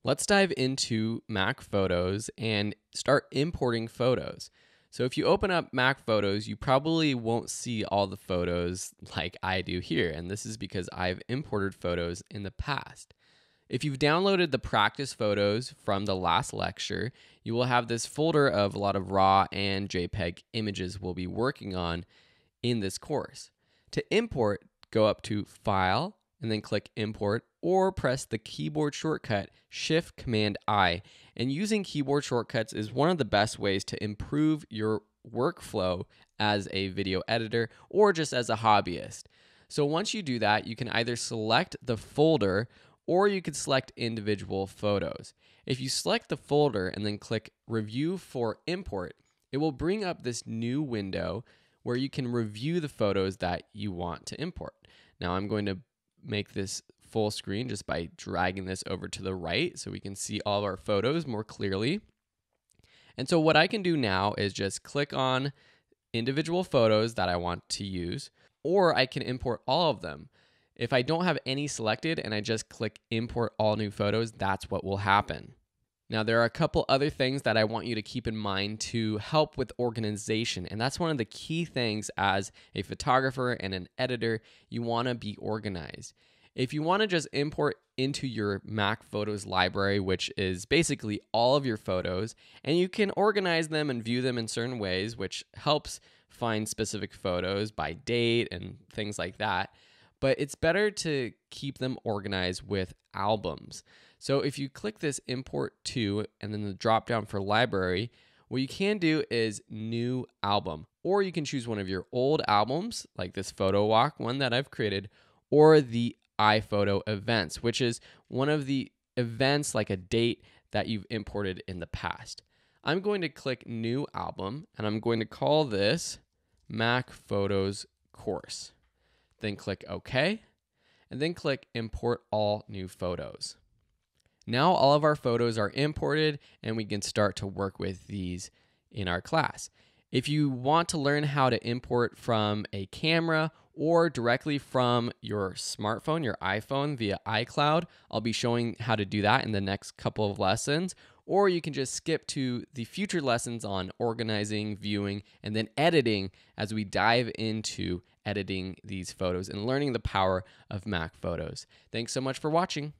Let's dive into Mac Photos and start importing photos. So if you open up Mac Photos, you probably won't see all the photos like I do here, and this is because I've imported photos in the past. If you've downloaded the practice photos from the last lecture, you will have this folder of a lot of RAW and JPEG images we'll be working on in this course. To import, go up to File and then click Import, or press the keyboard shortcut Shift-Command-I. And using keyboard shortcuts is one of the best ways to improve your workflow as a video editor or just as a hobbyist. So once you do that, you can either select the folder or you could select individual photos. If you select the folder and then click Review for Import, it will bring up this new window where you can review the photos that you want to import. Now I'm going to make this full screen just by dragging this over to the right so we can see all of our photos more clearly. And so what I can do now is just click on individual photos that I want to use, or I can import all of them. If I don't have any selected and I just click import all new photos, that's what will happen. Now, there are a couple other things that I want you to keep in mind to help with organization, and that's one of the key things as a photographer and an editor. You want to be organized. If you want to just import into your Mac Photos library, which is basically all of your photos, and you can organize them and view them in certain ways, which helps find specific photos by date and things like that. But it's better to keep them organized with albums. So if you click this import to and then the drop down for library, what you can do is new album, or you can choose one of your old albums like this photo walk one that I've created, or the iPhoto events, which is one of the events like a date that you've imported in the past. I'm going to click new album and I'm going to call this Mac Photos course. Then click OK, and then click Import All New Photos. Now all of our photos are imported and we can start to work with these in our class. If you want to learn how to import from a camera or directly from your smartphone, your iPhone via iCloud, I'll be showing how to do that in the next couple of lessons. Or you can just skip to the future lessons on organizing, viewing, and then editing as we dive into editing these photos and learning the power of Mac Photos. Thanks so much for watching.